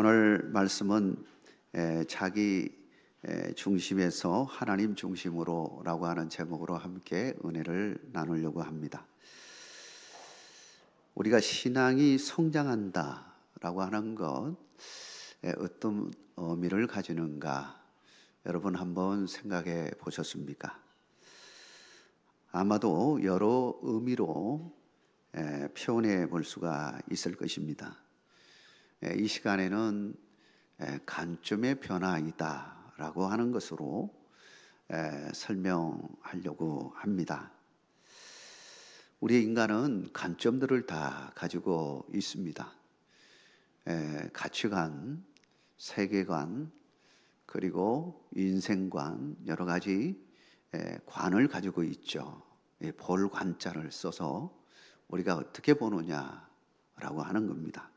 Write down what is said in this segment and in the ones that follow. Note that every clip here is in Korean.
오늘 말씀은 자기 중심에서 하나님 중심으로라고 하는 제목으로 함께 은혜를 나누려고 합니다. 우리가 신앙이 성장한다라고 하는 것 어떤 의미를 가지는가 여러분 한번 생각해 보셨습니까? 아마도 여러 의미로 표현해 볼 수가 있을 것입니다. 이 시간에는 관점의 변화이다라고 하는 것으로 설명하려고 합니다. 우리 인간은 관점들을 다 가지고 있습니다. 가치관, 세계관, 그리고 인생관, 여러 가지 관을 가지고 있죠. 볼 관자를 써서 우리가 어떻게 보느냐라고 하는 겁니다.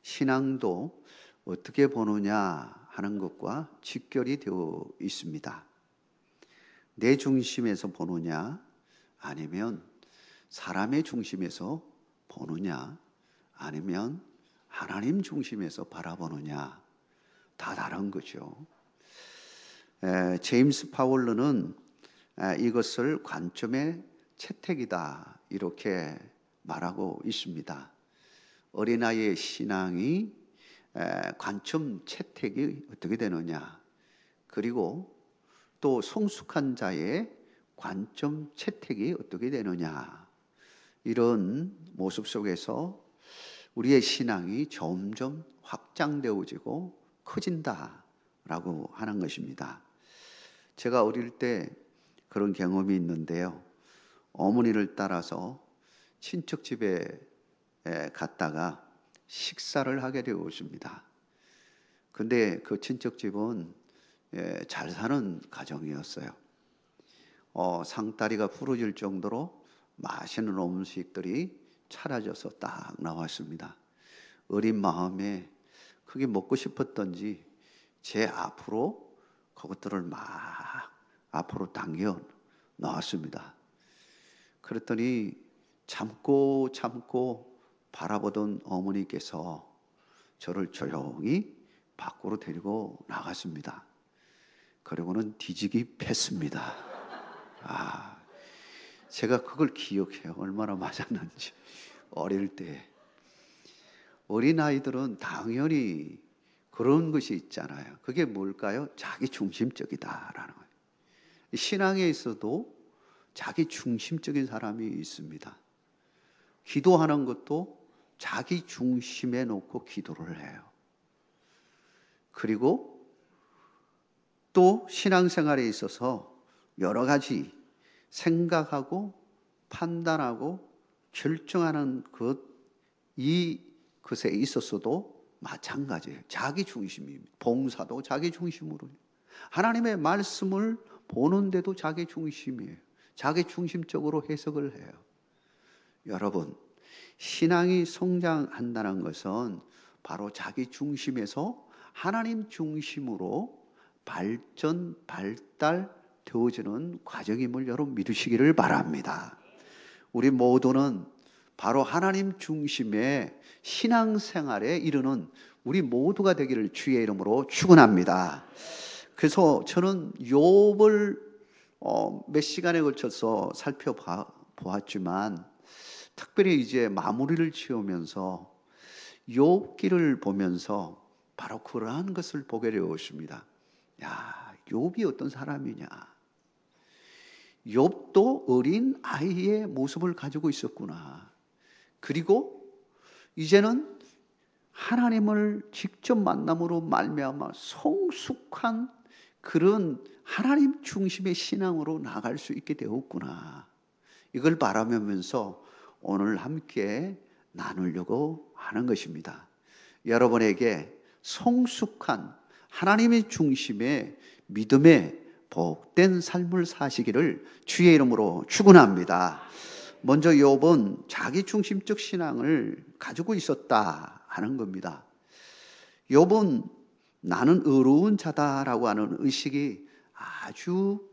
신앙도 어떻게 보느냐 하는 것과 직결이 되어 있습니다. 내 중심에서 보느냐 아니면 사람의 중심에서 보느냐 아니면 하나님 중심에서 바라보느냐 다 다른 거죠. 제임스 파월러는 이것을 관점의 채택이다 이렇게 말하고 있습니다. 어린아이의 신앙이 관점 채택이 어떻게 되느냐, 그리고 또 성숙한 자의 관점 채택이 어떻게 되느냐, 이런 모습 속에서 우리의 신앙이 점점 확장되어지고 커진다라고 하는 것입니다. 제가 어릴 때 그런 경험이 있는데요. 어머니를 따라서 친척집에 갔다가 식사를 하게 되었습니다. 근데 그 친척집은 잘 사는 가정이었어요. 상다리가 부러질 정도로 맛있는 음식들이 차려져서 딱 나왔습니다. 어린 마음에 그게 먹고 싶었던지 제 앞으로 그것들을 막 앞으로 당겨 나왔습니다. 그랬더니 참고 바라보던 어머니께서 저를 조용히 밖으로 데리고 나갔습니다. 그리고는 뒤지기 팼습니다. 제가 그걸 기억해요. 얼마나 맞았는지. 어릴 때 어린아이들은 당연히 그런 것이 있잖아요. 그게 뭘까요? 자기 중심적이다라는 거예요. 신앙에 있어도 자기 중심적인 사람이 있습니다. 기도하는 것도 자기 중심에 놓고 기도를 해요. 그리고 또 신앙생활에 있어서 여러 가지 생각하고 판단하고 결정하는 것에 있어서도 마찬가지예요. 자기 중심입니다. 봉사도 자기 중심으로. 하나님의 말씀을 보는데도 자기 중심이에요. 자기 중심적으로 해석을 해요. 여러분, 신앙이 성장한다는 것은 바로 자기 중심에서 하나님 중심으로 발달되어지는 과정임을 여러분 믿으시기를 바랍니다. 우리 모두는 바로 하나님 중심의 신앙생활에 이르는 우리 모두가 되기를 주의 이름으로 축원합니다. 그래서 저는 욥을 몇 시간에 걸쳐서 살펴보았지만 특별히 이제 마무리를 지으면서 욥기를 보면서 바로 그러한 것을 보게 되었습니다. 욥이 어떤 사람이냐? 욥도 어린 아이의 모습을 가지고 있었구나. 그리고 이제는 하나님을 직접 만남으로 말미암아 성숙한 그런 하나님 중심의 신앙으로 나아갈 수 있게 되었구나. 이걸 바라보면서 오늘 함께 나누려고 하는 것입니다. 여러분에게 성숙한 하나님의 중심의 믿음의 복된 삶을 사시기를 주의 이름으로 축원합니다. 먼저 욥은 자기 중심적 신앙을 가지고 있었다 하는 겁니다. 욥은 나는 의로운 자다라고 하는 의식이 아주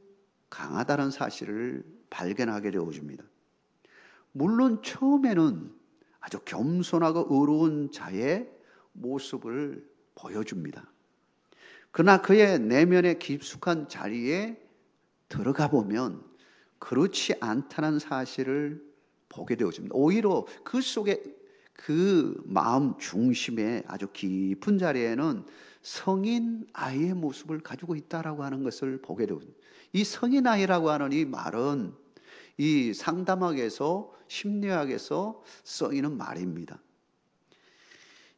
강하다는 사실을 발견하게 되어집니다. 물론 처음에는 아주 겸손하고 의로운 자의 모습을 보여줍니다. 그러나 그의 내면의 깊숙한 자리에 들어가 보면 그렇지 않다는 사실을 보게 되어집니다. 오히려 그 속에 그 마음 중심에 아주 깊은 자리에는 성인 아이의 모습을 가지고 있다라고 하는 것을 보게 되옵니다. 이 성인 아이라고 하는 이 말은 이 상담학에서 심리학에서 쓰이는 말입니다.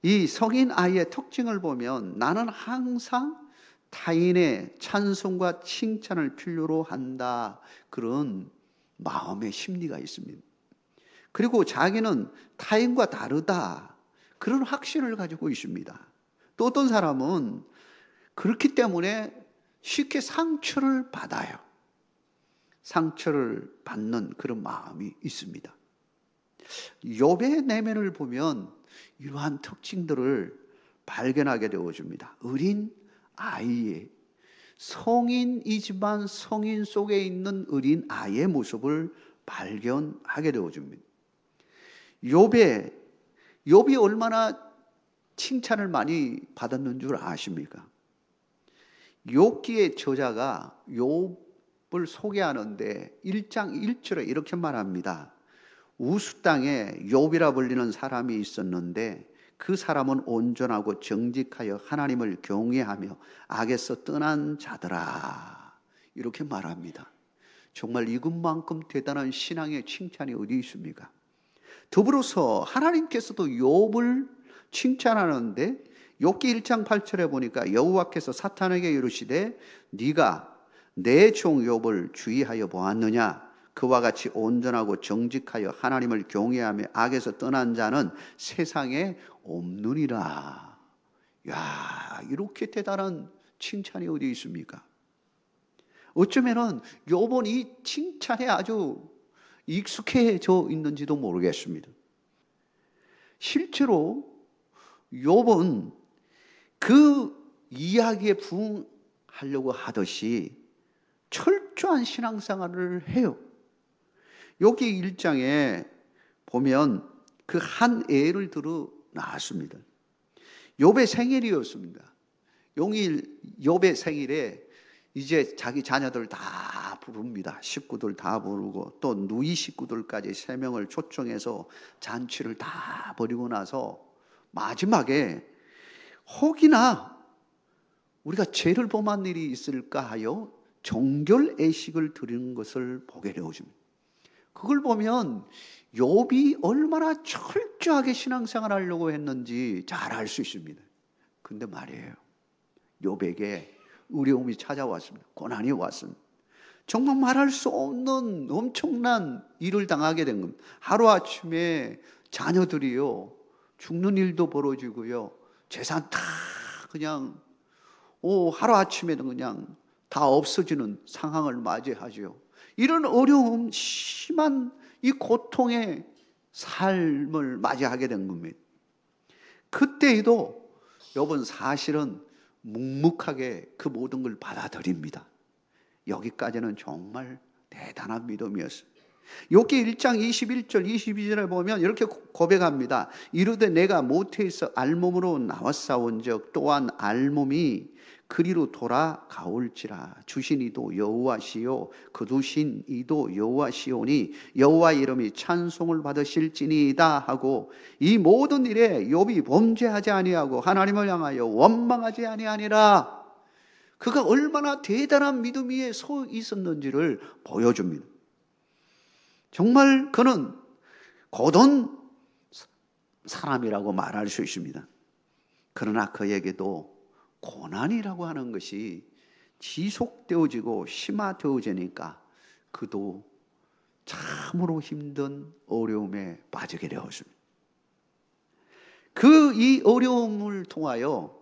이 성인 아이의 특징을 보면 나는 항상 타인의 찬송과 칭찬을 필요로 한다. 그런 마음의 심리가 있습니다. 그리고 자기는 타인과 다르다. 그런 확신을 가지고 있습니다. 또 어떤 사람은 그렇기 때문에 쉽게 상처를 받아요. 상처를 받는 그런 마음이 있습니다. 욥의 내면을 보면 이러한 특징들을 발견하게 되어집니다. 어린 아이의 성인이지만 성인 속에 있는 어린 아이의 모습을 발견하게 되어집니다. 욥이 얼마나 칭찬을 많이 받았는 줄 아십니까? 욥기의 저자가 욥을 소개하는데 1장 1절에 이렇게 말합니다. 우스 땅에 욥이라 불리는 사람이 있었는데 그 사람은 온전하고 정직하여 하나님을 경외하며 악에서 떠난 자더라. 이렇게 말합니다. 정말 이것만큼 대단한 신앙의 칭찬이 어디 있습니까? 더불어서 하나님께서도 욥을 칭찬하는데 욥기 1장 8절에 보니까 여호와께서 사탄에게 이르시되 네가 내 종 욥을 주의하여 보았느냐? 그와 같이 온전하고 정직하여 하나님을 경외하며 악에서 떠난 자는 세상에 없느니라. 야, 이렇게 대단한 칭찬이 어디 있습니까? 어쩌면은 욥은 이 칭찬에 아주 익숙해져 있는지도 모르겠습니다. 실제로 욥은 그 이야기에 부응하려고 하듯이 철저한 신앙생활을 해요. 여기 1장에 보면 그 한 예를 들어 나왔습니다. 욥의 생일이었습니다. 용일 욥의 생일에 이제 자기 자녀들 다 부릅니다. 식구들 다 부르고 또 누이 식구들까지 3명을 초청해서 잔치를 다 벌이고 나서 마지막에 혹이나 우리가 죄를 범한 일이 있을까 하여 정결 애식을 드리는 것을 보게 되어집니다. 그걸 보면 욥이 얼마나 철저하게 신앙생활을 하려고 했는지 잘 알 수 있습니다. 근데 말이에요, 욥에게 어려움이 찾아왔습니다. 고난이 왔습니다. 정말 말할 수 없는 엄청난 일을 당하게 된 겁니다. 하루아침에 자녀들이요 죽는 일도 벌어지고요, 재산 다 그냥 하루아침에는 그냥 다 없어지는 상황을 맞이하죠. 이런 어려움, 심한 이 고통의 삶을 맞이하게 된 겁니다. 그때에도 욥은 사실은 묵묵하게 그 모든 걸 받아들입니다. 여기까지는 정말 대단한 믿음이었습니다. 욥기 1장 21절 22절에 보면 이렇게 고백합니다. 이르되 내가 모태에서 알몸으로 나왔사온즉 또한 알몸이 그리로 돌아가올지라. 주신 이도 여호와시요 거두신 이도 여호와시오니 여호와 이름이 찬송을 받으실지니이다 하고, 이 모든 일에 욥이 범죄하지 아니하고 하나님을 향하여 원망하지 아니하니라. 그가 얼마나 대단한 믿음 위에 서 있었는지를 보여줍니다. 정말 그는 고든 사람이라고 말할 수 있습니다. 그러나 그에게도 고난이라고 하는 것이 지속되어지고 심화되어지니까 그도 참으로 힘든 어려움에 빠지게 되었습니다. 그 이 어려움을 통하여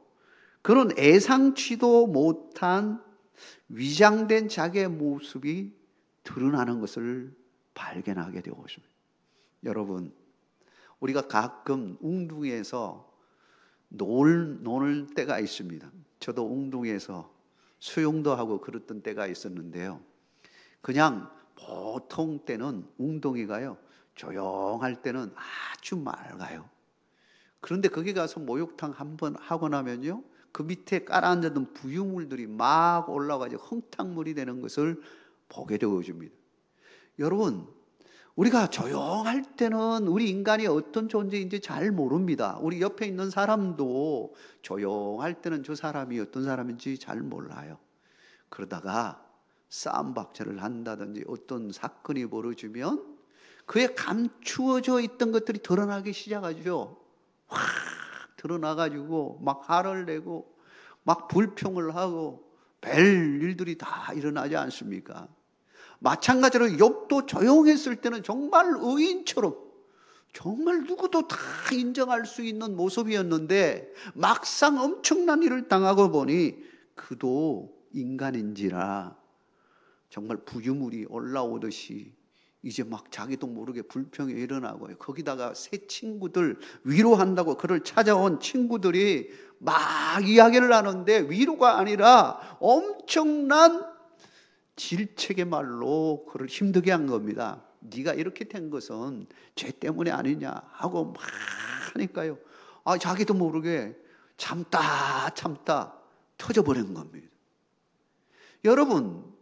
그런 예상치도 못한 위장된 자기의 모습이 드러나는 것을 발견하게 되었습니다. 여러분, 우리가 가끔 웅둥이에서 노는 때가 있습니다. 저도 웅둥이에서 수영도 하고 그랬던 때가 있었는데요. 그냥 보통 때는 웅덩이가요 조용할 때는 아주 맑아요. 그런데 거기 가서 목욕탕 한번 하고 나면요, 그 밑에 깔아앉았던 부유물들이 막 올라가지고 흥탕물이 되는 것을 보게 되어집니다. 여러분, 우리가 조용할 때는 우리 인간이 어떤 존재인지 잘 모릅니다. 우리 옆에 있는 사람도 조용할 때는 저 사람이 어떤 사람인지 잘 몰라요. 그러다가 싸움박질을 한다든지 어떤 사건이 벌어지면 그에 감추어져 있던 것들이 드러나기 시작하죠. 확 드러나가지고 막 화를 내고 막 불평을 하고 별 일들이 다 일어나지 않습니까? 마찬가지로 욥도 조용했을 때는 정말 의인처럼 정말 누구도 다 인정할 수 있는 모습이었는데 막상 엄청난 일을 당하고 보니 그도 인간인지라 정말 부유물이 올라오듯이 이제 막 자기도 모르게 불평이 일어나고요. 거기다가 새 친구들 위로한다고 그를 찾아온 친구들이 막 이야기를 하는데 위로가 아니라 엄청난 질책의 말로 그를 힘들게 한 겁니다. 네가 이렇게 된 것은 죄 때문에 아니냐 하고 막 하니까요. 자기도 모르게 참다 터져버린 겁니다. 여러분,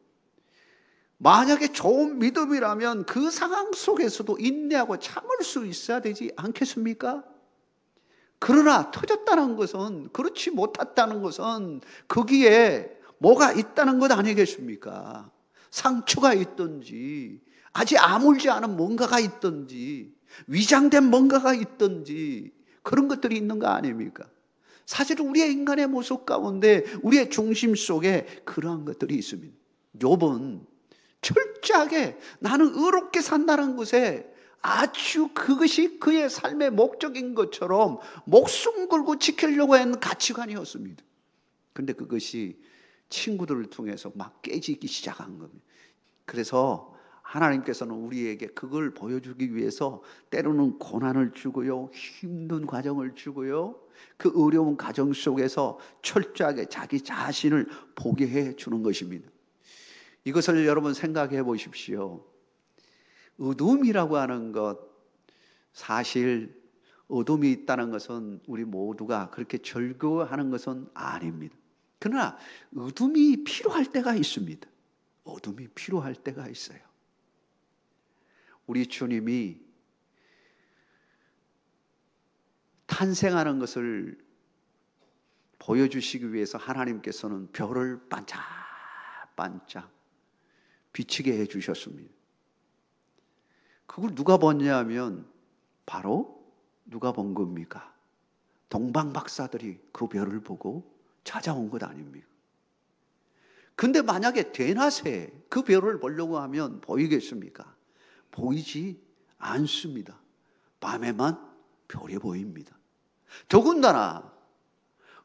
만약에 좋은 믿음이라면 그 상황 속에서도 인내하고 참을 수 있어야 되지 않겠습니까? 그러나 터졌다는 것은, 그렇지 못했다는 것은 거기에 뭐가 있다는 것 아니겠습니까? 상처가 있든지 아직 아물지 않은 뭔가가 있든지 위장된 뭔가가 있든지 그런 것들이 있는 거 아닙니까? 사실 우리의 인간의 모습 가운데 우리의 중심 속에 그러한 것들이 있습니다. 욥은 철저하게 나는 의롭게 산다는 것에 아주 그것이 그의 삶의 목적인 것처럼 목숨 걸고 지키려고 하는 가치관이었습니다. 그런데 그것이 친구들을 통해서 막 깨지기 시작한 겁니다. 그래서 하나님께서는 우리에게 그걸 보여주기 위해서 때로는 고난을 주고요, 힘든 과정을 주고요, 그 어려운 과정 속에서 철저하게 자기 자신을 보게 해 주는 것입니다. 이것을 여러분 생각해 보십시오. 어둠이라고 하는 것, 사실 어둠이 있다는 것은 우리 모두가 그렇게 즐거워하는 것은 아닙니다. 그러나 어둠이 필요할 때가 있습니다. 어둠이 필요할 때가 있어요. 우리 주님이 탄생하는 것을 보여주시기 위해서 하나님께서는 별을 반짝반짝 비치게 해주셨습니다. 그걸 누가 봤냐면 바로 누가 본 겁니까? 동방 박사들이 그 별을 보고 찾아온 것 아닙니까? 근데 만약에 대낮에 그 별을 보려고 하면 보이겠습니까? 보이지 않습니다. 밤에만 별이 보입니다. 더군다나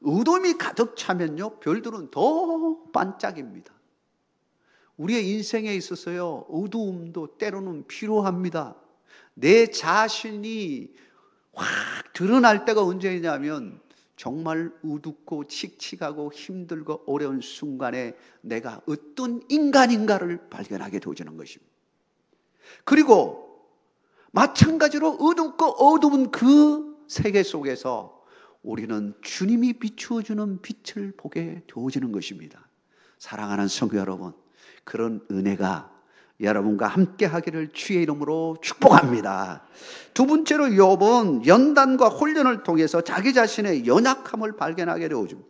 어둠이 가득 차면요, 별들은 더 반짝입니다. 우리의 인생에 있어서요, 어두움도 때로는 필요합니다. 내 자신이 확 드러날 때가 언제냐면 정말 어둡고 칙칙하고 힘들고 어려운 순간에 내가 어떤 인간인가를 발견하게 되어지는 것입니다. 그리고 마찬가지로 어둡고 어두운 그 세계 속에서 우리는 주님이 비추어주는 빛을 보게 되어지는 것입니다. 사랑하는 성도 여러분, 그런 은혜가 여러분과 함께 하기를 주의 이름으로 축복합니다. 두 번째로 욥은 연단과 훈련을 통해서 자기 자신의 연약함을 발견하게 되어줍니다.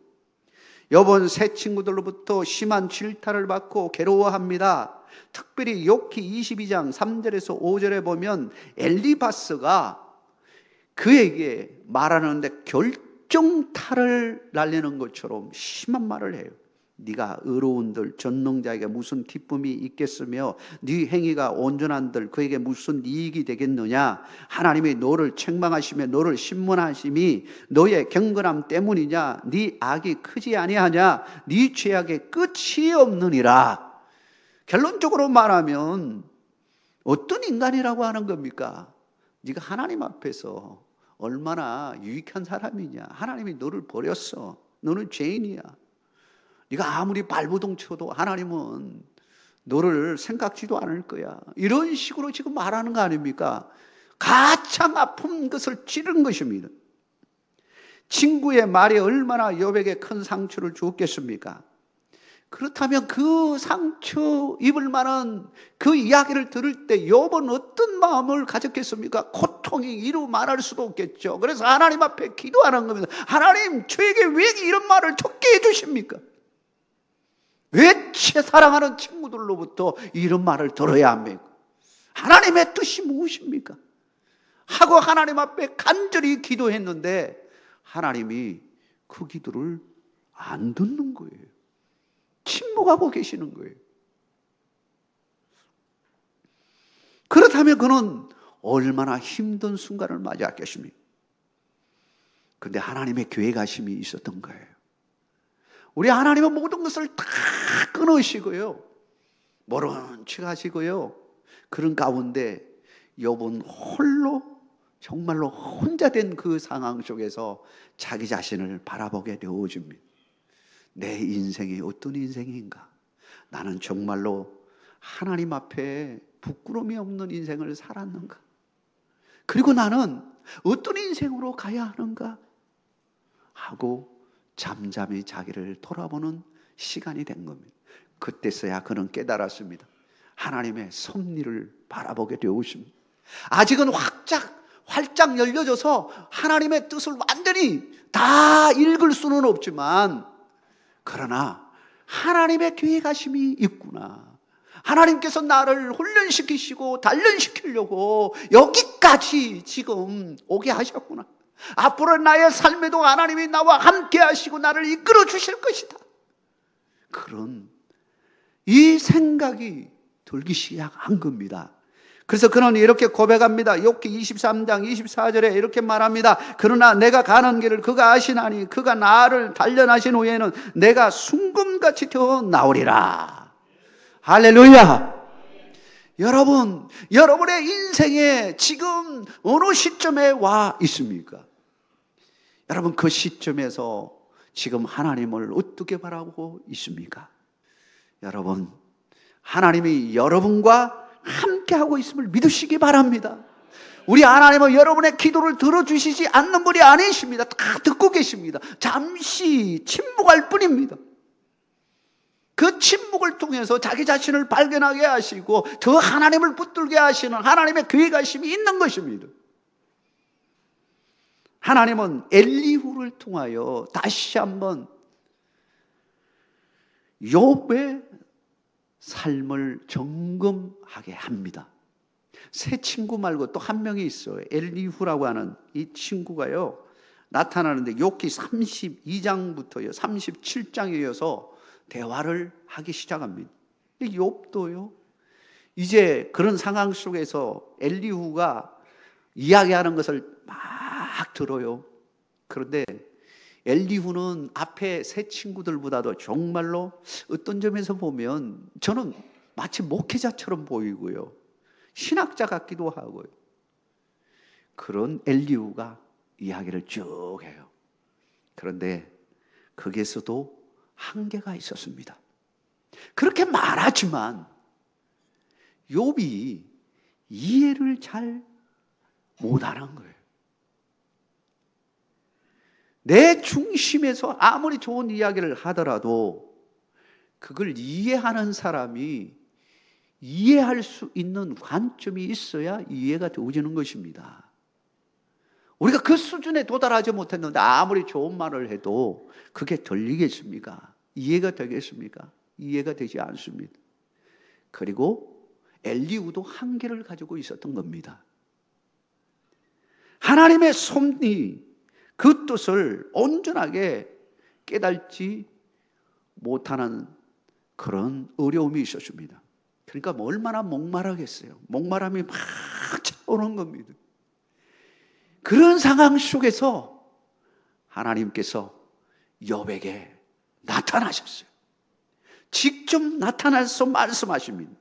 욥은 새 친구들로부터 심한 질타를 받고 괴로워합니다. 특별히 욥기 22장 3절에서 5절에 보면 엘리바스가 그에게 말하는데 결정타를 날리는 것처럼 심한 말을 해요. 네가 의로운들 전능자에게 무슨 기쁨이 있겠으며 네 행위가 온전한들 그에게 무슨 이익이 되겠느냐. 하나님이 너를 책망하시며 너를 신문하심이 너의 경건함 때문이냐. 네 악이 크지 아니하냐. 네 죄악의 끝이 없느니라. 결론적으로 말하면 어떤 인간이라고 하는 겁니까? 네가 하나님 앞에서 얼마나 유익한 사람이냐. 하나님이 너를 버렸어. 너는 죄인이야. 네가 아무리 발버둥 쳐도 하나님은 너를 생각지도 않을 거야. 이런 식으로 지금 말하는 거 아닙니까? 가장 아픈 것을 찌른 것입니다. 친구의 말이 얼마나 욥에게 큰 상처를 주었겠습니까? 그렇다면 그 상처 입을 만한 그 이야기를 들을 때 욥은 어떤 마음을 가졌겠습니까? 고통이 이루 말할 수도 없겠죠. 그래서 하나님 앞에 기도하는 겁니다. 하나님, 저에게 왜 이런 말을 듣게 해주십니까? 왜 제 사랑하는 친구들로부터 이런 말을 들어야 합니까? 하나님의 뜻이 무엇입니까? 하고 하나님 앞에 간절히 기도했는데 하나님이 그 기도를 안 듣는 거예요. 침묵하고 계시는 거예요. 그렇다면 그는 얼마나 힘든 순간을 맞이했겠습니까? 그런데 하나님의 계획하심이 있었던 거예요. 우리 하나님은 모든 것을 다 끊으시고요, 모른 척 하시고요, 그런 가운데 욥은 홀로, 정말로 혼자 된 그 상황 속에서 자기 자신을 바라보게 되어집니다. 내 인생이 어떤 인생인가? 나는 정말로 하나님 앞에 부끄러움이 없는 인생을 살았는가? 그리고 나는 어떤 인생으로 가야 하는가? 하고 잠잠히 자기를 돌아보는 시간이 된 겁니다. 그때서야 그는 깨달았습니다. 하나님의 섭리를 바라보게 되었습니다. 아직은 활짝 열려져서 하나님의 뜻을 완전히 다 읽을 수는 없지만, 그러나 하나님의 계획하심이 있구나. 하나님께서 나를 훈련시키시고 단련시키려고 여기까지 지금 오게 하셨구나. 앞으로 나의 삶에도 하나님이 나와 함께 하시고 나를 이끌어 주실 것이다. 그런 이 생각이 들기 시작한 겁니다. 그래서 그는 이렇게 고백합니다. 욥기 23장 24절에 이렇게 말합니다. 그러나 내가 가는 길을 그가 아시나니 그가 나를 단련하신 후에는 내가 순금같이 되어 나오리라. 할렐루야. 여러분, 여러분의 인생에 지금 어느 시점에 와 있습니까? 여러분, 그 시점에서 지금 하나님을 어떻게 바라보고 있습니까? 여러분, 하나님이 여러분과 함께하고 있음을 믿으시기 바랍니다. 우리 하나님은 여러분의 기도를 들어주시지 않는 분이 아니십니다. 다 듣고 계십니다. 잠시 침묵할 뿐입니다. 그 침묵을 통해서 자기 자신을 발견하게 하시고 더 하나님을 붙들게 하시는 하나님의 계획하심이 있는 것입니다. 하나님은 엘리후를 통하여 다시 한번 욥의 삶을 점검하게 합니다. 세 친구 말고 또 한 명이 있어요. 엘리후라고 하는 이 친구가요, 나타나는데 욥기 32장부터요 37장에 이어서 대화를 하기 시작합니다. 욥도요, 이제 그런 상황 속에서 엘리후가 이야기하는 것을 막 들어요. 그런데 엘리후는 앞에 세 친구들보다도 정말로 어떤 점에서 보면 저는 마치 목회자처럼 보이고요, 신학자 같기도 하고요. 그런 엘리후가 이야기를 쭉 해요. 그런데 거기에서도 한계가 있었습니다. 그렇게 말하지만 욥이 이해를 잘 못하는 거예요. 내 중심에서 아무리 좋은 이야기를 하더라도 그걸 이해하는 사람이 이해할 수 있는 관점이 있어야 이해가 되어지는 것입니다. 우리가 그 수준에 도달하지 못했는데 아무리 좋은 말을 해도 그게 들리겠습니까? 이해가 되겠습니까? 이해가 되지 않습니다. 그리고 엘리후도 한계를 가지고 있었던 겁니다. 하나님의 섭리, 그 뜻을 온전하게 깨닫지 못하는 그런 어려움이 있었습니다. 그러니까 얼마나 목말하겠어요. 목마름이 막 차오르는 겁니다. 그런 상황 속에서 하나님께서 욥에게 나타나셨어요. 직접 나타나서 말씀하십니다.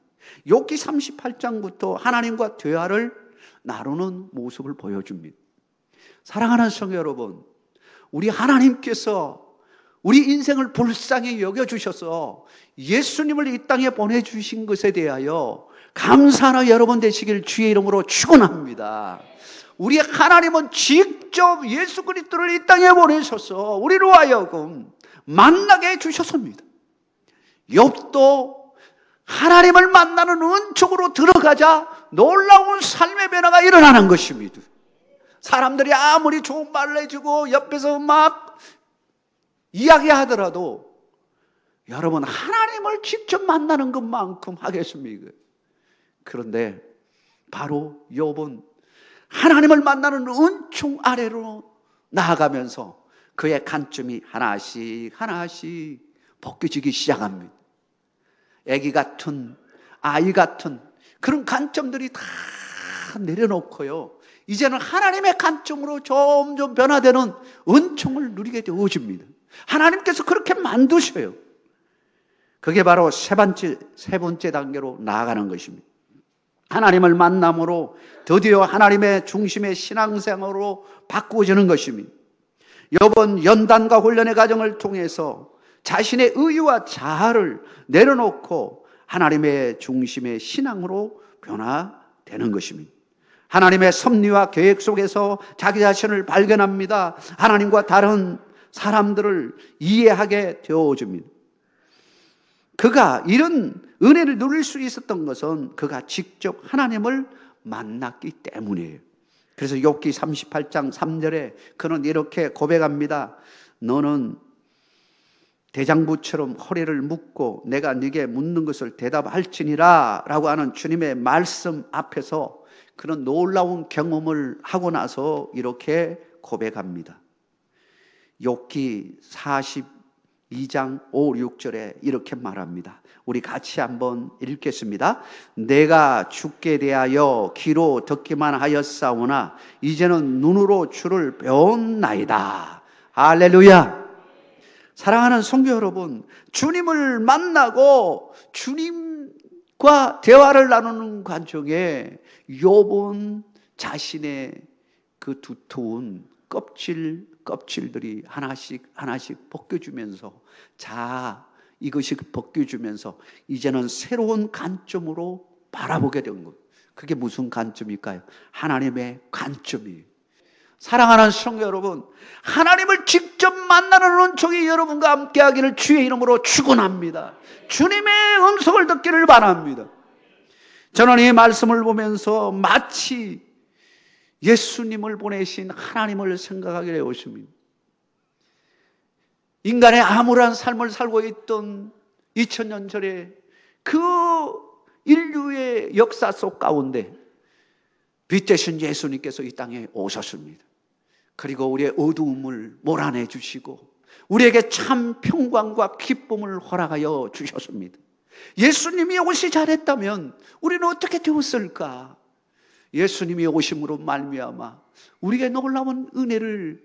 욥기 38장부터 하나님과 대화를 나누는 모습을 보여줍니다. 사랑하는 성도 여러분, 우리 하나님께서 우리 인생을 불쌍히 여겨주셔서 예수님을 이 땅에 보내주신 것에 대하여 감사하는 여러분 되시길 주의 이름으로 축원합니다. 우리 하나님은 직접 예수 그리스도를 이 땅에 보내셔서 우리로 하여금 만나게 해주셨습니다. 욥도 하나님을 만나는 은총으로 들어가자 놀라운 삶의 변화가 일어나는 것입니다. 사람들이 아무리 좋은 말을 해주고 옆에서 막 이야기하더라도 여러분 하나님을 직접 만나는 것만큼 하겠습니까? 그런데 바로 욥은 하나님을 만나는 은총 아래로 나아가면서 그의 관점이 하나씩 벗겨지기 시작합니다. 아기 같은 아이 같은 그런 관점들이 다 내려놓고요, 이제는 하나님의 관점으로 점점 변화되는 은총을 누리게 되어집니다. 하나님께서 그렇게 만드셔요. 그게 바로 세 번째 단계로 나아가는 것입니다. 하나님을 만남으로 드디어 하나님의 중심의 신앙생활로 바꾸어지는 것입니다. 욥은 연단과 훈련의 과정을 통해서 자신의 의와 자아를 내려놓고 하나님의 중심의 신앙으로 변화되는 것입니다. 하나님의 섭리와 계획 속에서 자기 자신을 발견합니다. 하나님과 다른 사람들을 이해하게 되어집니다. 그가 이런 은혜를 누릴 수 있었던 것은 그가 직접 하나님을 만났기 때문이에요. 그래서 욥기 38장 3절에 그는 이렇게 고백합니다. 너는 대장부처럼 허리를 묶고 내가 네게 묻는 것을 대답할지니라 라고 하는 주님의 말씀 앞에서 그런 놀라운 경험을 하고 나서 이렇게 고백합니다. 욥기 42장 5, 6절에 이렇게 말합니다. 우리 같이 한번 읽겠습니다. 내가 주께 대하여 귀로 듣기만 하였사오나 이제는 눈으로 주를 배웠나이다. 할렐루야. 사랑하는 성도 여러분, 주님을 만나고 주님과 대화를 나누는 과정에 욥은 자신의 그 두터운 껍질들이 하나씩 벗겨주면서 이것이 벗겨주면서 이제는 새로운 관점으로 바라보게 된 것. 그게 무슨 관점일까요? 하나님의 관점이에요. 사랑하는 성도 여러분, 하나님을 직접 만나는 은총이 여러분과 함께하기를 주의 이름으로 축원합니다. 주님의 음성을 듣기를 바랍니다. 저는 이 말씀을 보면서 마치 예수님을 보내신 하나님을 생각하게 되었습니다. 인간의 암울한 삶을 살고 있던 2000년 전에 그 인류의 역사 속 가운데 빛 되신 예수님께서 이 땅에 오셨습니다. 그리고 우리의 어두움을 몰아내 주시고 우리에게 참 평강과 기쁨을 허락하여 주셨습니다. 예수님이 오시 잘했다면 우리는 어떻게 되었을까? 예수님이 오심으로 말미암아 우리에게 놀라운 은혜를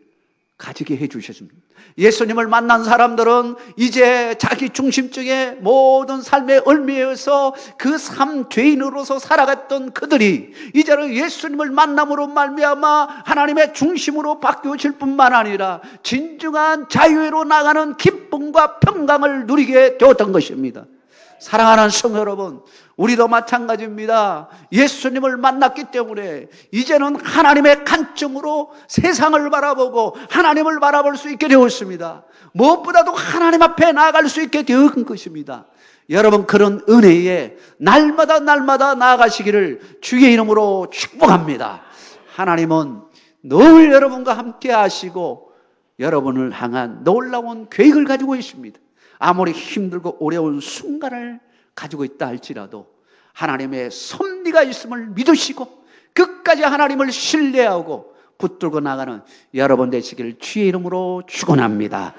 가지게 해주셨습니다. 예수님을 만난 사람들은 이제 자기 중심적인 모든 삶의 을미에서 그 삶 죄인으로서 살아갔던 그들이 이제는 예수님을 만남으로 말미암아 하나님의 중심으로 바뀌어질 뿐만 아니라 진정한 자유로 나가는 기쁨과 평강을 누리게 되었던 것입니다. 사랑하는 성도 여러분, 우리도 마찬가지입니다. 예수님을 만났기 때문에 이제는 하나님의 관점으로 세상을 바라보고 하나님을 바라볼 수 있게 되었습니다. 무엇보다도 하나님 앞에 나아갈 수 있게 된 것입니다. 여러분, 그런 은혜에 날마다 나아가시기를 주의 이름으로 축복합니다. 하나님은 늘 여러분과 함께 하시고 여러분을 향한 놀라운 계획을 가지고 있습니다. 아무리 힘들고 어려운 순간을 가지고 있다 할지라도 하나님의 섭리가 있음을 믿으시고 끝까지 하나님을 신뢰하고 붙들고 나가는 여러분 되시기를 주의 이름으로 축원합니다.